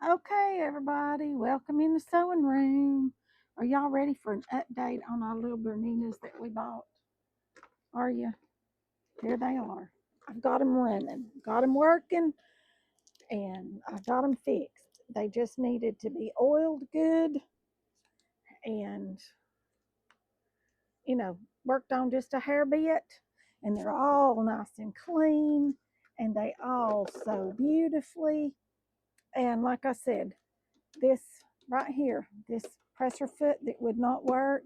Okay, everybody, welcome in the sewing room. Are y'all ready for an update on our little Berninas that we bought? Are you? Here they are. I've got them running, got them working, and I got them fixed. They just needed to be oiled good and, you know, worked on just a hair bit. And they're all nice and clean, and they all sew beautifully. And like I said, this right here, this presser foot that would not work,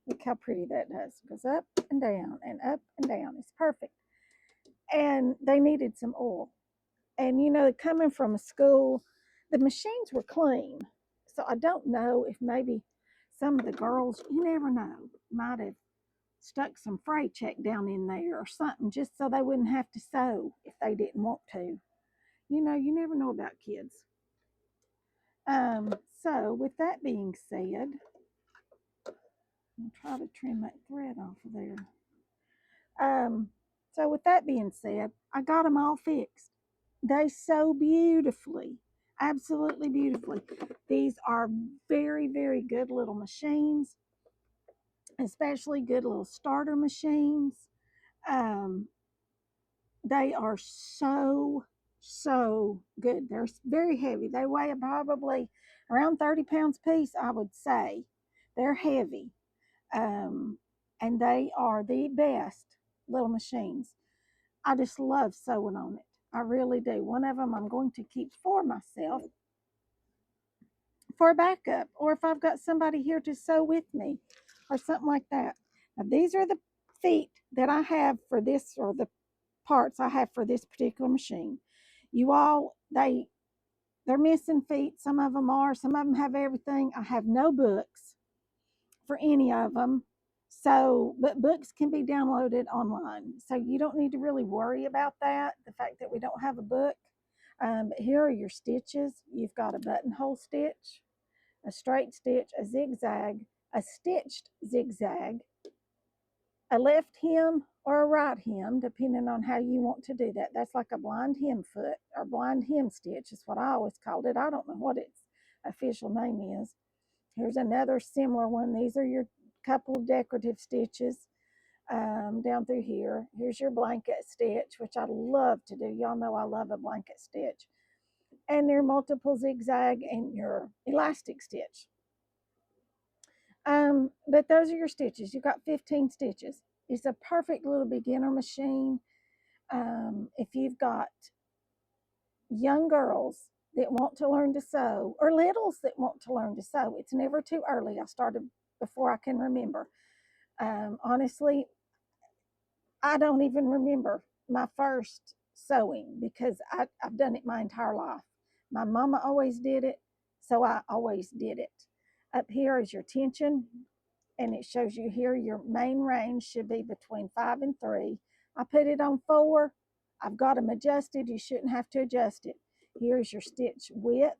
look how pretty that does. It goes up and down and up and down. It's perfect. And they needed some oil. And coming from a school, the machines were clean. So I don't know if maybe some of the girls, you never know, might have stuck some fray check down in there or something just so they wouldn't have to sew if they didn't want to. You never know about kids. So with that being said, I'll try to trim that thread off of there. Um, so with that being said, I got them all fixed. They sew beautifully, absolutely beautifully. These are very, very good little machines, especially good little starter machines. Um, they are so good. They're very heavy. They weigh probably around 30 pounds piece, I would say. They're heavy. Um, and they are the best little machines. I just love sewing on it. I really do. One of them I'm going to keep for myself for a backup, or if I've got somebody here to sew with me, or something like that. Now, these are the feet that I have for this, or the parts I have for this particular machine. You all, they're missing feet. Some of them are. Some of them have everything. I have no books for any of them. So, but books can be downloaded online. So you don't need to really worry about that, the fact that we don't have a book. But here are your stitches. You've got a buttonhole stitch, a straight stitch, a zigzag, a stitched zigzag, a left hem or a right hem, depending on how you want to do that. That's like a blind hem foot or blind hem stitch, is what I always called it. I don't know what its official name is. Here's another similar one. These are your couple of decorative stitches down through here. Here's your blanket stitch, which I love to do. Y'all know I love a blanket stitch. And your multiple zigzag and your elastic stitch. But those are your stitches. You've got 15 stitches. It's a perfect little beginner machine. If you've got young girls that want to learn to sew, or littles that want to learn to sew, it's never too early. I started before I can remember. Honestly, I don't even remember my first sewing because I've done it my entire life. My mama always did it, so I always did it. Up here is your tension, and it shows you here your main range should be between 5 and 3. I put it on 4. I've got them adjusted. You shouldn't have to adjust it. Here's your stitch width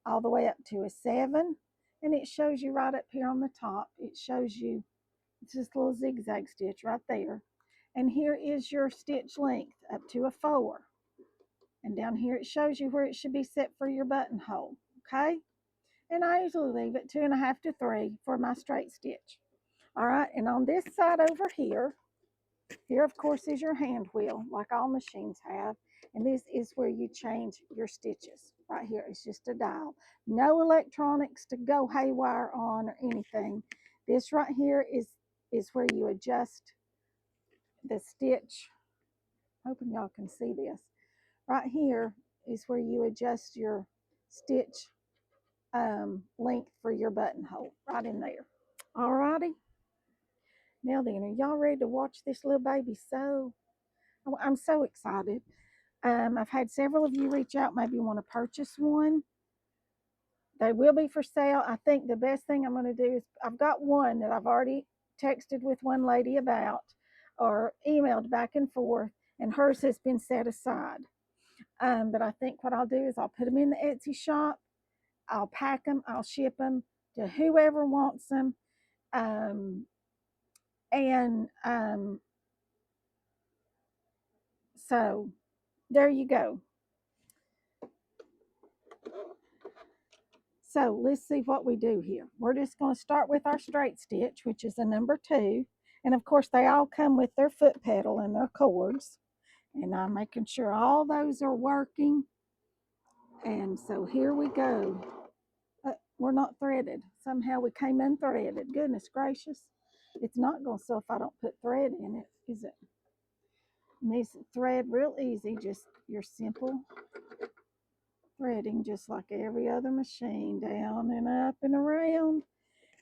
all the way up to a 7, and it shows you right up here on the top. It shows you it's just a little zigzag stitch right there. And here is your stitch length up to a 4. And down here it shows you where it should be set for your buttonhole. Okay? And I usually leave it 2.5 to 3 for my straight stitch. All right, and on this side over here, here of course is your hand wheel, like all machines have. And this is where you change your stitches. Right here, it's just a dial. No electronics to go haywire on or anything. This right here is where you adjust the stitch. Hoping y'all can see this. Right here is where you adjust your stitch length for your buttonhole, right in there. All righty. Now then, are y'all ready to watch this little baby sew? Oh, I'm so excited. I've had several of you reach out, maybe want to purchase one. They will be for sale. I think the best thing I'm going to do is I've got one that I've already texted with one lady about or emailed back and forth, and hers has been set aside. But I think what I'll do is I'll put them in the Etsy shop. I'll pack them. I'll ship them to whoever wants them. Um, and so there you go. So let's see what we do here. We're just going to start with our straight stitch, which is a number 2. And of course, they all come with their foot pedal and their cords. And I'm making sure all those are working. And so here we go. We're not threaded. Somehow we came unthreaded. Goodness gracious. It's not going to sew if I don't put thread in it, is it? And these thread real easy, just your simple threading, just like every other machine, down and up and around.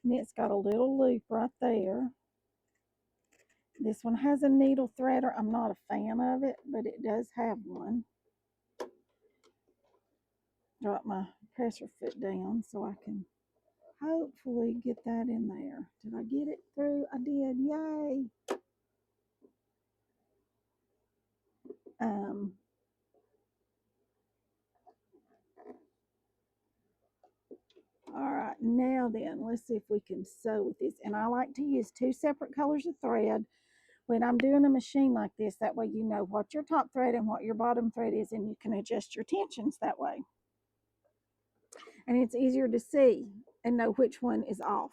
And it's got a little loop right there. This one has a needle threader. I'm not a fan of it, but it does have one. Drop my presser foot down so I can hopefully get that in there. Did I get it through? I did. Yay. All right, now then, let's see if we can sew with this. And I like to use 2 separate colors of thread when I'm doing a machine like this. That way you know what your top thread and what your bottom thread is, and you can adjust your tensions that way. And it's easier to see and know which one is off.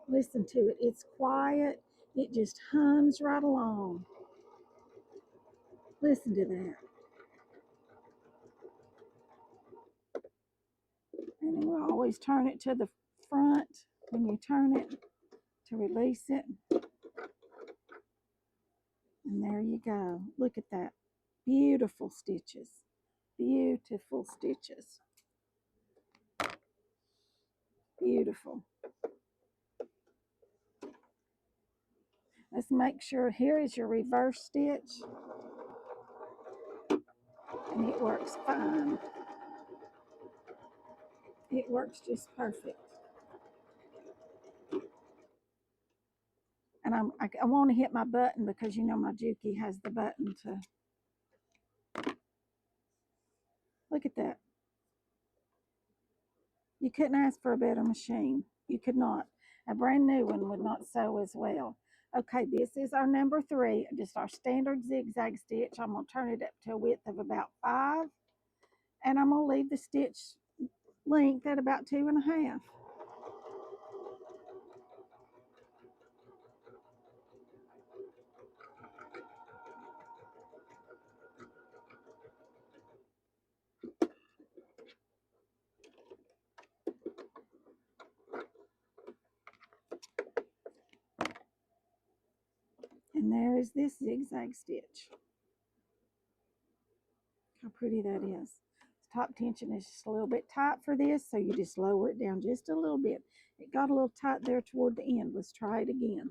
Listen to it. It's quiet. It just hums right along. Listen to that. And then we'll always turn it to the front when you turn it to release it. And there you go. Look at that. Beautiful stitches. Beautiful stitches. Beautiful. Let's make sure here is your reverse stitch. And it works fine. It works just perfect. And I want to hit my button because you know my Juki has the button to. Look at that. You couldn't ask for a better machine. You could not. A brand new one would not sew as well. Okay, this is our number 3, just our standard zigzag stitch. I'm going to turn it up to a width of about 5. And I'm going to leave the stitch length at about 2.5. And there is this zigzag stitch. How pretty that is. Top tension is just a little bit tight for this, so you just lower it down just a little bit. It got a little tight there toward the end. Let's try it again.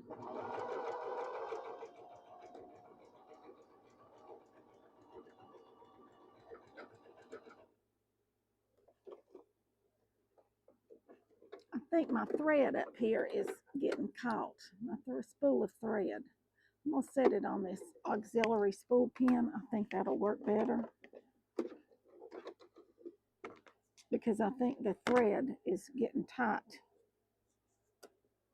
I think my thread up here is getting caught. I threw a spool of thread. I'm going to set it on this auxiliary spool pin. I think that'll work better because I think the thread is getting tight.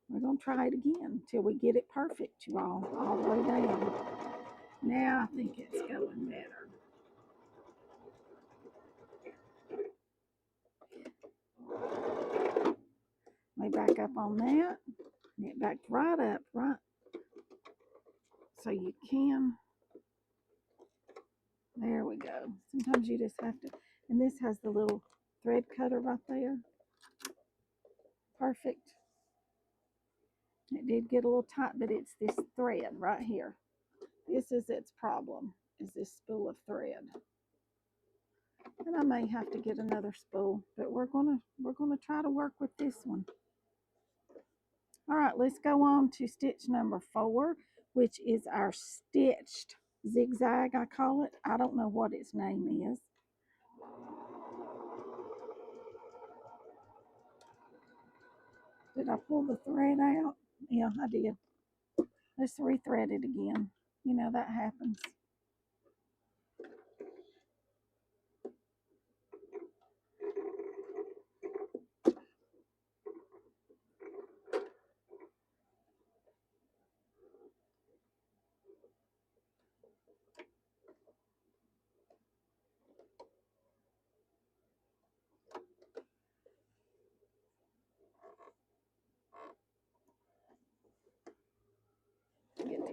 We're going to try it again until we get it perfect, you all the way down. Now I think it's going better. Lay back up on that. And it backed right up, right? So you can. There we go. Sometimes you just have to. And this has the little thread cutter right there. Perfect. It did get a little tight, but it's this thread right here. This is its problem, is this spool of thread. And I may have to get another spool, but we're gonna try to work with this one. All right, let's go on to stitch number 4, which is our stitched zigzag, I call it. I don't know what its name is. Did I pull the thread out? Yeah, I did. Let's rethread it again. You know, that happens.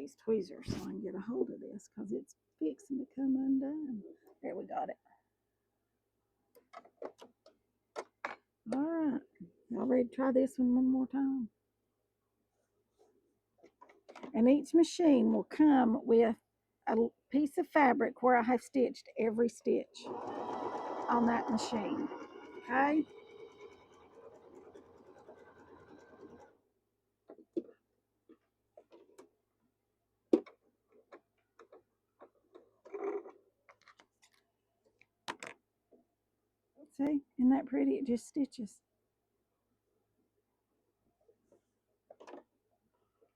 these tweezers so I can get a hold of this because it's fixing to come undone. There, we got it. All right. Y'all ready to try this one more time? And each machine will come with a piece of fabric where I have stitched every stitch on that machine. Okay? See? Isn't that pretty? It just stitches.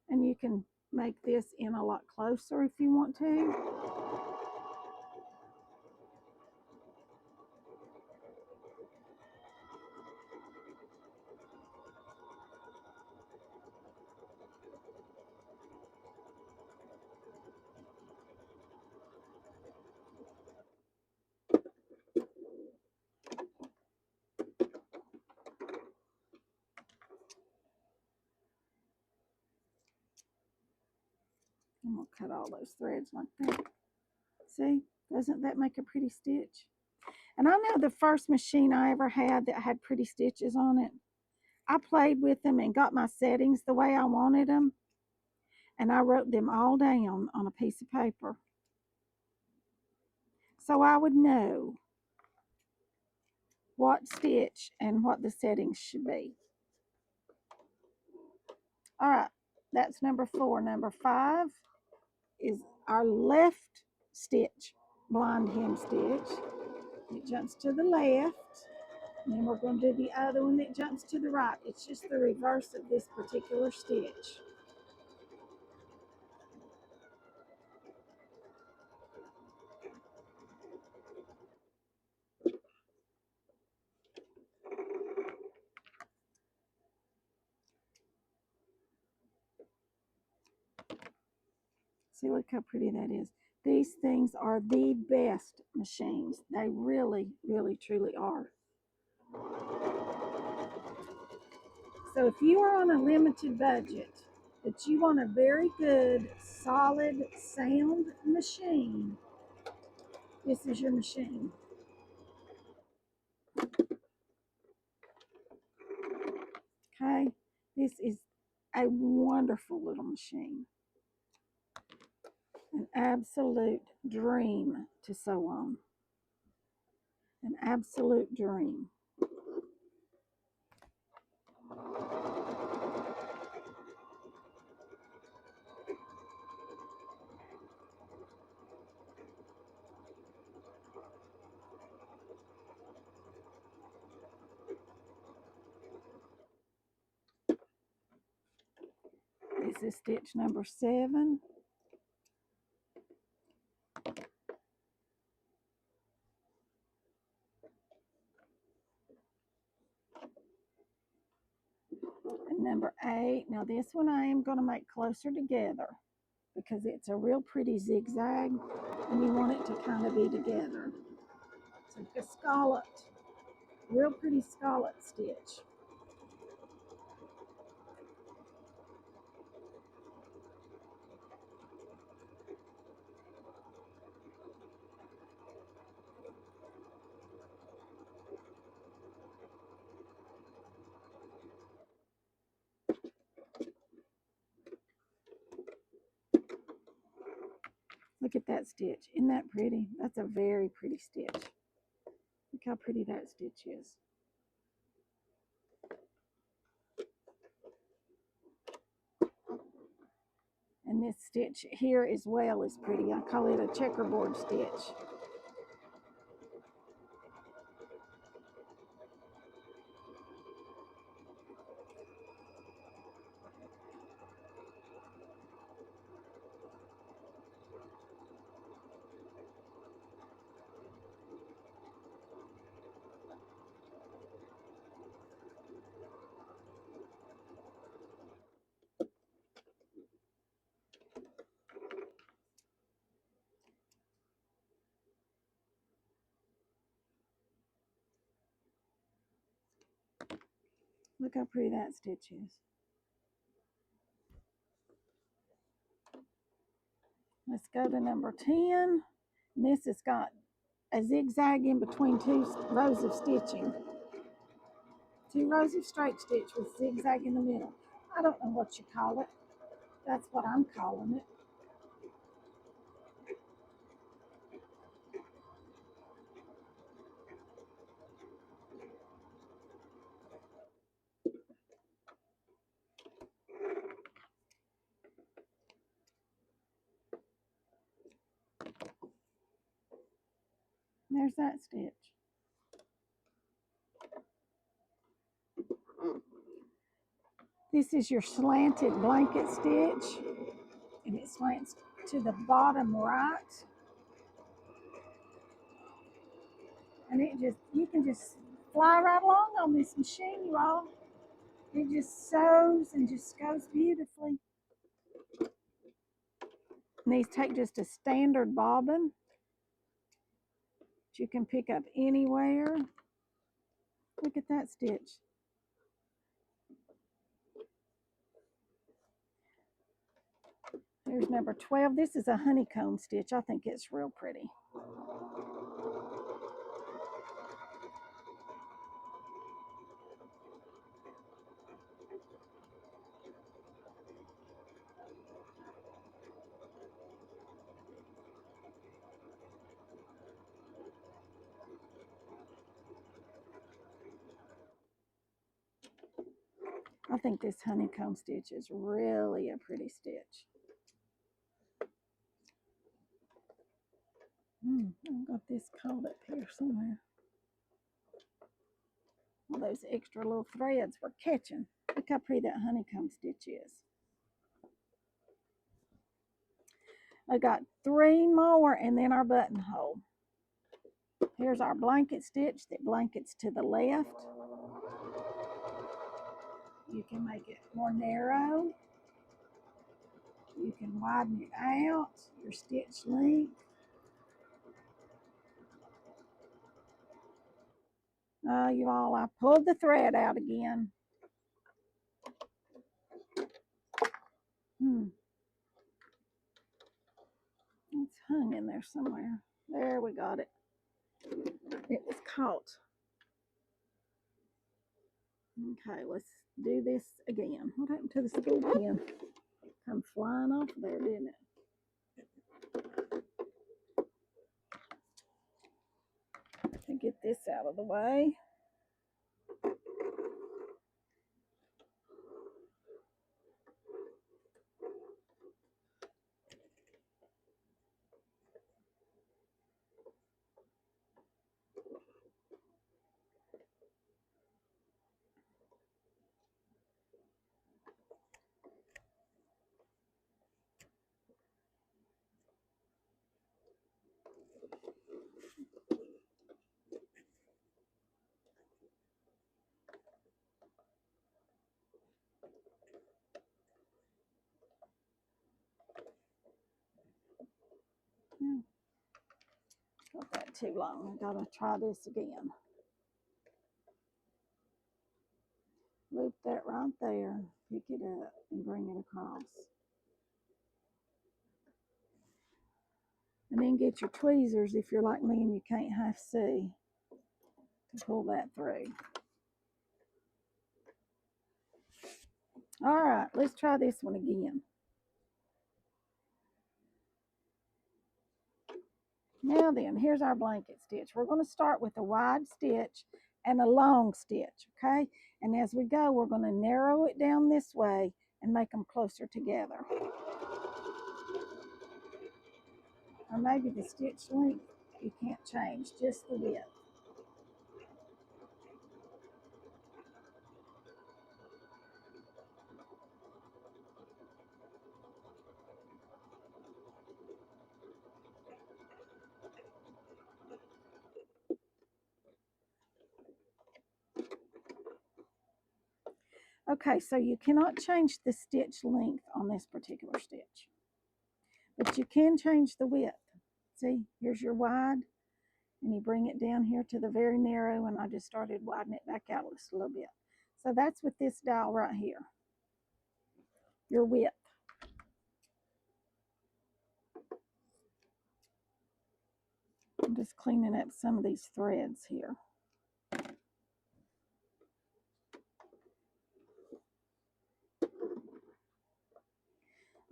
And you can make this in a lot closer if you want to. I'm going to cut all those threads like that. See? Doesn't that make a pretty stitch? And I know the first machine I ever had that had pretty stitches on it, I played with them and got my settings the way I wanted them. And I wrote them all down on a piece of paper. So I would know what stitch and what the settings should be. All right, that's number 4. Number 5 is our left stitch, blind hem stitch. It jumps to the left. And then we're going to do the other one that jumps to the right. It's just the reverse of this particular stitch. See, look how pretty that is. These things are the best machines. They really, really, truly are. So if you are on a limited budget, but you want a very good, solid, sound machine, this is your machine. Okay? This is a wonderful little machine. An absolute dream to sew on. An absolute dream. This is stitch number 7. And number 8. Now this one I am going to make closer together because it's a real pretty zigzag and you want it to kind of be together. It's like a scalloped, real pretty scallop stitch. Look at that stitch. Isn't that pretty? That's a very pretty stitch. Look how pretty that stitch is. And this stitch here as well is pretty. I call it a checkerboard stitch. Look how pretty that stitch is. Let's go to number 10. And this has got a zigzag in between two rows of stitching. 2 rows of straight stitch with zigzag in the middle. I don't know what you call it. That's what I'm calling it. There's that stitch. This is your slanted blanket stitch, and it slants to the bottom right. And you can just fly right along on this machine, you all. It just sews and just goes beautifully. And these take just a standard bobbin that you can pick up anywhere. Look at that stitch. Here's number 12. This is a honeycomb stitch. I think it's real pretty. I think this honeycomb stitch is really a pretty stitch. I've got this caught up here somewhere. All those extra little threads were catching. Look how pretty that honeycomb stitch is. I got 3 more and then our buttonhole. Here's our blanket stitch that blankets to the left. You can make it more narrow. You can widen it out, your stitch length. You all, I pulled the thread out again. It's hung in there somewhere. There, we got it. It was caught. Okay, let's do this again. What happened to the spool pin? Come flying off there, didn't it? To get this out of the way. Got that too long. I gotta try this again. Loop that right there, pick it up, and bring it across. And then get your tweezers if you're like me and you can't half see to pull that through. All right, let's try this one again. Now then, here's our blanket stitch. We're going to start with a wide stitch and a long stitch, okay? And as we go, we're going to narrow it down this way and make them closer together. Or maybe the stitch length you can't change, just the width. Okay, so you cannot change the stitch length on this particular stitch, but you can change the width. See, here's your wide, and you bring it down here to the very narrow, and I just started widening it back out just a little bit. So that's with this dowel right here, your width. I'm just cleaning up some of these threads here.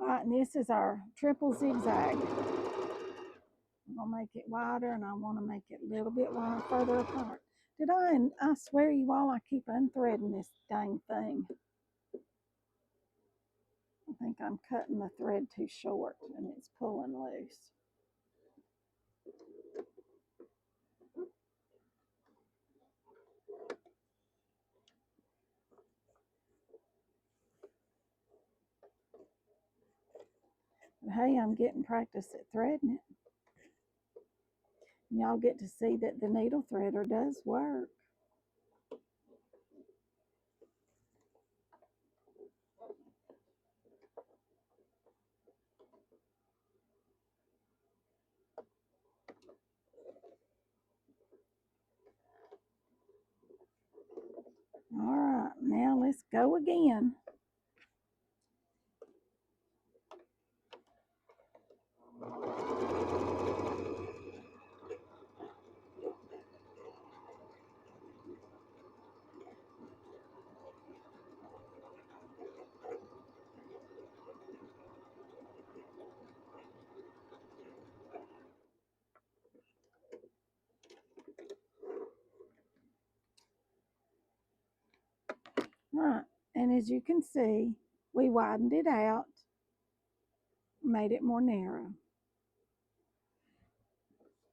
All right, and this is our triple zigzag. I'm gonna make it wider, and I want to make it a little bit wider, further apart. I swear you all, I keep unthreading this dang thing. I think I'm cutting the thread too short, and it's pulling loose. But hey, I'm getting practice at threading it. And y'all get to see that the needle threader does work. All right, now let's go again. All right, and as you can see, we widened it out, made it more narrow.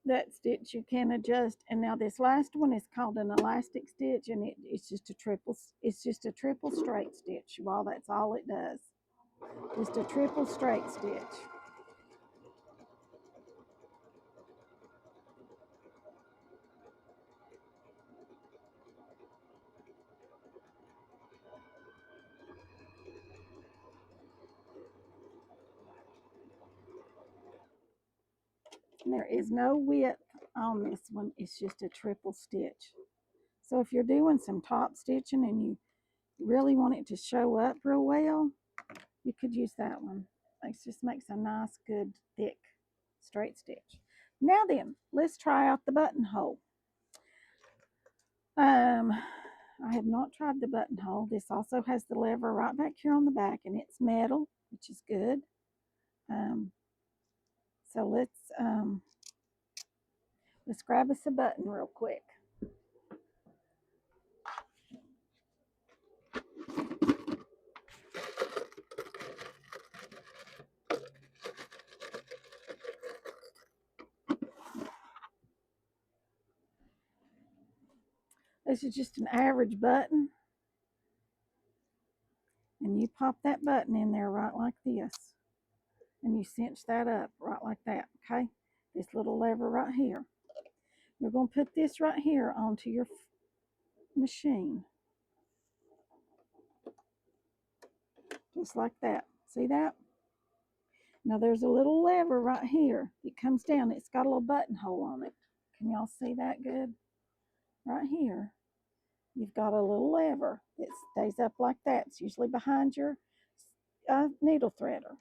That stitch you can adjust, and now this last one is called an elastic stitch, and it's just a triple straight stitch. Well, that's all it does, just a triple straight stitch. And there is no width on this one, it's just a triple stitch. So if you're doing some top stitching and you really want it to show up real well, you could use that one. It just makes a nice, good, thick, straight stitch. Now then, let's try out the buttonhole. I have not tried the buttonhole. This also has the lever right back here on the back, and it's metal, which is good. So let's grab us a button real quick. This is just an average button. And you pop that button in there right like this. And you cinch that up right like that, okay? This little lever right here. You're going to put this right here onto your machine. Just like that. See that? Now there's a little lever right here. It comes down. It's got a little buttonhole on it. Can y'all see that good? Right here. You've got a little lever that stays up like that. It's usually behind your needle threader.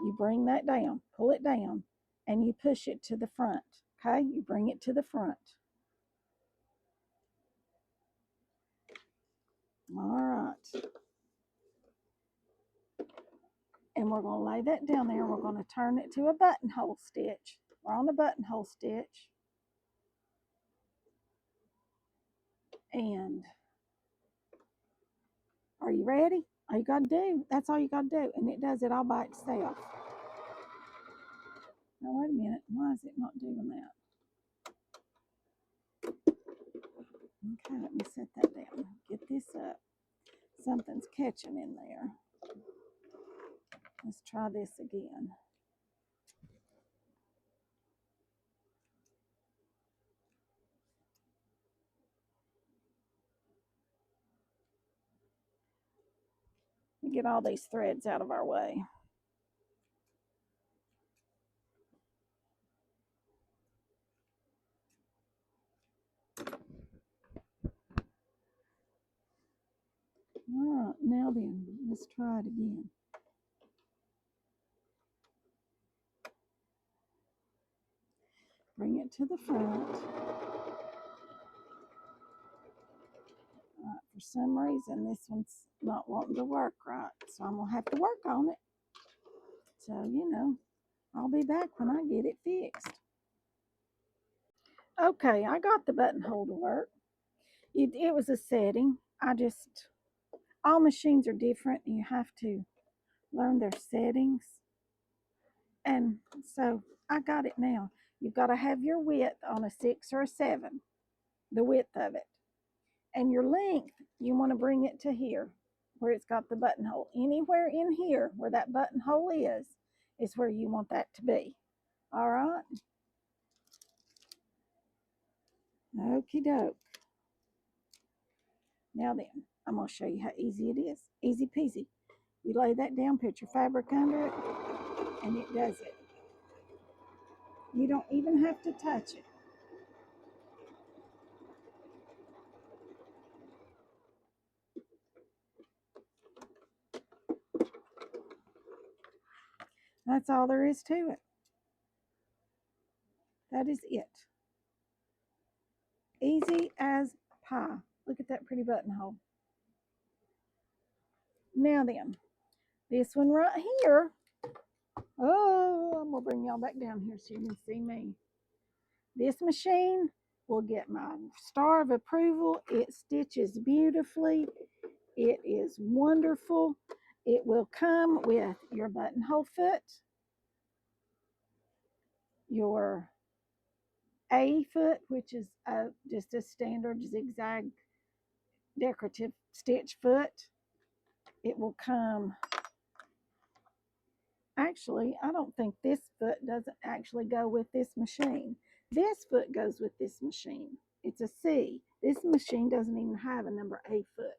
You bring that down, pull it down, and you push it to the front. Okay, you bring it to the front. All right. And we're going to lay that down there. We're going to turn it to a buttonhole stitch. We're on a buttonhole stitch. And are you ready? All you got to do, that's all you got to do. And it does it all by itself. Now, wait a minute. Why is it not doing that? Okay, let me set that down. Get this up. Something's catching in there. Let's try this again. Get all these threads out of our way. All right, now then, let's try it again. Bring it to the front. For some reason, this one's not wanting to work right, so I'm going to have to work on it. So, I'll be back when I get it fixed. Okay, I got the buttonhole to work. It was a setting. All machines are different, and you have to learn their settings. And so I got it now. You've got to have your width on a 6 or a 7, the width of it. And your length, you want to bring it to here, where it's got the buttonhole. Anywhere in here where that buttonhole is where you want that to be. All right? Okie doke. Now then, I'm going to show you how easy it is. Easy peasy. You lay that down, put your fabric under it, and it does it. You don't even have to touch it. That's all there is to it. That is it. Easy as pie. Look at that pretty buttonhole. Now then, this one right here. Oh, I'm going to bring y'all back down here so you can see me. This machine will get my star of approval. It stitches beautifully. It is wonderful. It will come with your buttonhole foot, your A foot, which is just a standard zigzag decorative stitch foot. It will come, actually, I don't think this foot doesn't actually go with this machine. This foot goes with this machine. It's a C. This machine doesn't even have a number A foot,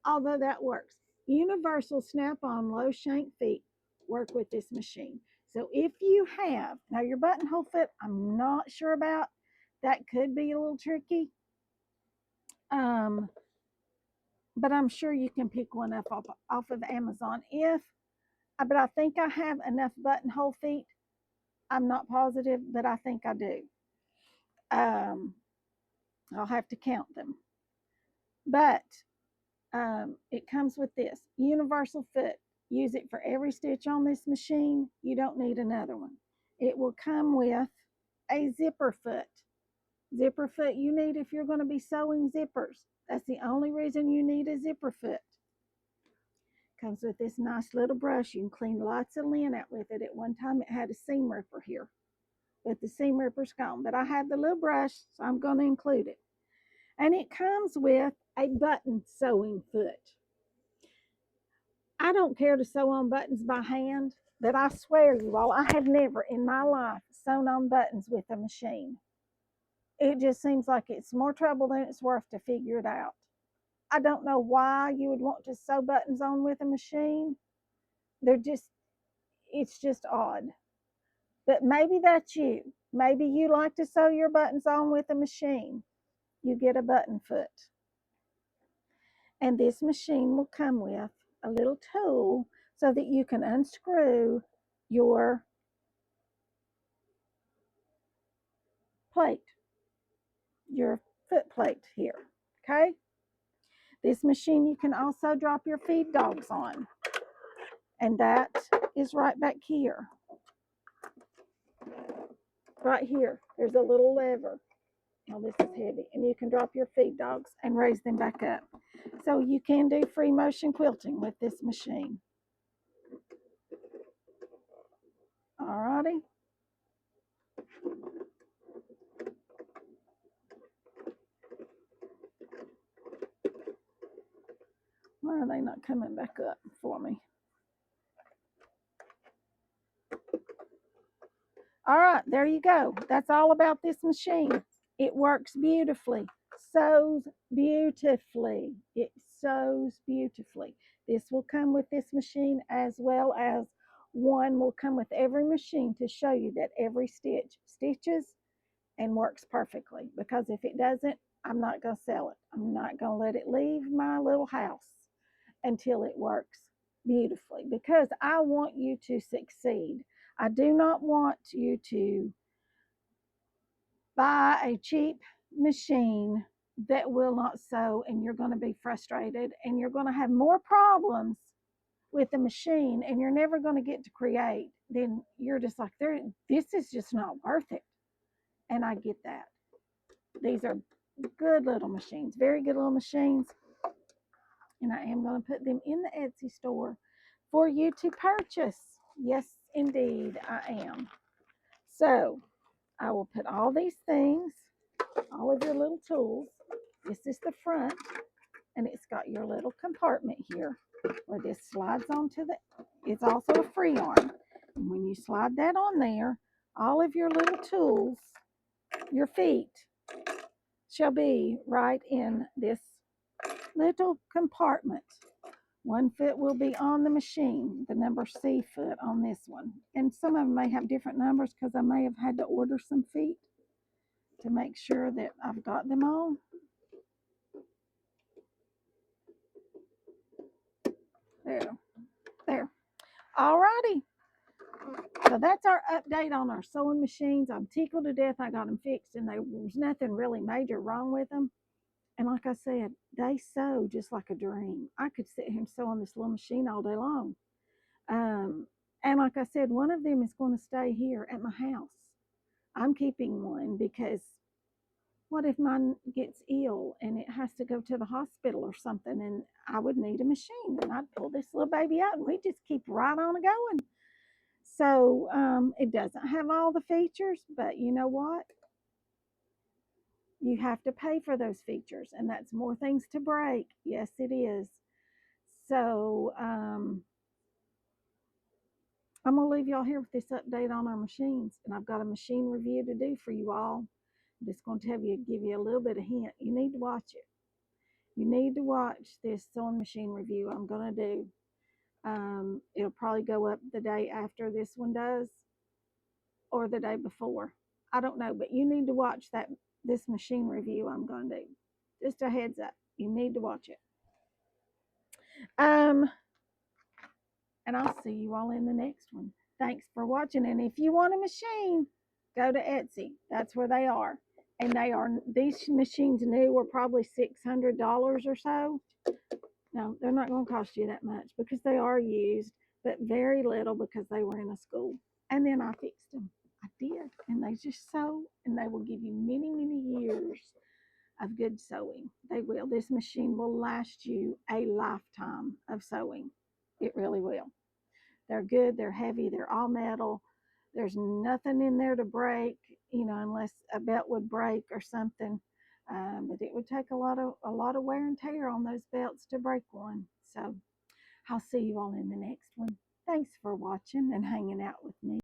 although that works. Universal snap-on low shank feet work with this machine. So if you have, now your buttonhole foot, I'm not sure about. That could be a little tricky. But I'm sure you can pick one up off of Amazon. But I think I have enough buttonhole feet. I'm not positive, but I think I do. I'll have to count them. But it comes with this universal foot. Use it for every stitch on this machine. You don't need another one. It will come with a zipper foot. Zipper foot you need if you're going to be sewing zippers. That's the only reason you need a zipper foot. Comes with this nice little brush. You can clean lots of linen out with it. At one time it had a seam ripper here, but the seam ripper's gone. But I have the little brush, so I'm going to include it. And it comes with a button sewing foot. I don't care to sew on buttons by hand, but I swear you all, I have never in my life sewn on buttons with a machine. It just seems like it's more trouble than it's worth to figure it out. I don't know why you would want to sew buttons on with a machine. It's just odd. But maybe that's you. Maybe you like to sew your buttons on with a machine. You get a button foot. And this machine will come with a little tool so that you can unscrew your plate, your foot plate here. Okay? This machine you can also drop your feed dogs on. And that is right back here. Right here, there's a little lever. Oh, this is heavy. And you can drop your feed dogs and raise them back up. So you can do free motion quilting with this machine. All righty. Why are they not coming back up for me? All right, there you go. That's all about this machine. It works beautifully. Sews beautifully. It sews beautifully. This will come with this machine, as well as one will come with every machine to show you that every stitch stitches and works perfectly. Because if it doesn't, I'm not going to sell it. I'm not going to let it leave my little house until it works beautifully, because I want you to succeed. I do not want you to buy a cheap machine that will not sew, and you're going to be frustrated and you're going to have more problems with the machine, and you're never going to get to create. Then you're just like, this is just not worth it. And I get that. These are good little machines, very good little machines. And I am going to put them in the Etsy store for you to purchase. Yes, indeed, I am. So I will put all these things, all of your little tools. This is the front, and it's got your little compartment here where this slides onto the, it's also a free arm. And when you slide that on there, all of your little tools, your feet, shall be right in this little compartment. One foot will be on the machine, the number C foot on this one. And some of them may have different numbers because I may have had to order some feet to make sure that I've got them all. There. All righty. So that's our update on our sewing machines. I'm tickled to death I got them fixed, and there was nothing really major wrong with them. And like I said, they sew just like a dream. I could sit here and sew on this little machine all day long. And like I said, one of them is going to stay here at my house. I'm keeping one because what if mine gets ill and it has to go to the hospital or something, and I would need a machine, and I'd pull this little baby out and we just keep right on going. So it doesn't have all the features, but you know what? You have to pay for those features, and that's more things to break. Yes, it is. So I'm going to leave y'all here with this update on our machines, and I've got a machine review to do for you all. I'm just going to give you a little bit of hint. You need to watch it. You need to watch this sewing machine review I'm going to do. It'll probably go up the day after this one does, or the day before. I don't know, but you need to watch this machine review I'm going to do. Just a heads up. You need to watch it. And I'll see you all in the next one. Thanks for watching. And if you want a machine, go to Etsy. That's where they are. And these machines new are probably $600 or so. No, they're not going to cost you that much because they are used, but very little because they were in a school. And then I fixed them. I did. And they just sew, and they will give you many, many years of good sewing. They will. This machine will last you a lifetime of sewing. It really will. They're good. They're heavy. They're all metal. There's nothing in there to break, unless a belt would break or something. But it would take a lot of wear and tear on those belts to break one. So I'll see you all in the next one. Thanks for watching and hanging out with me.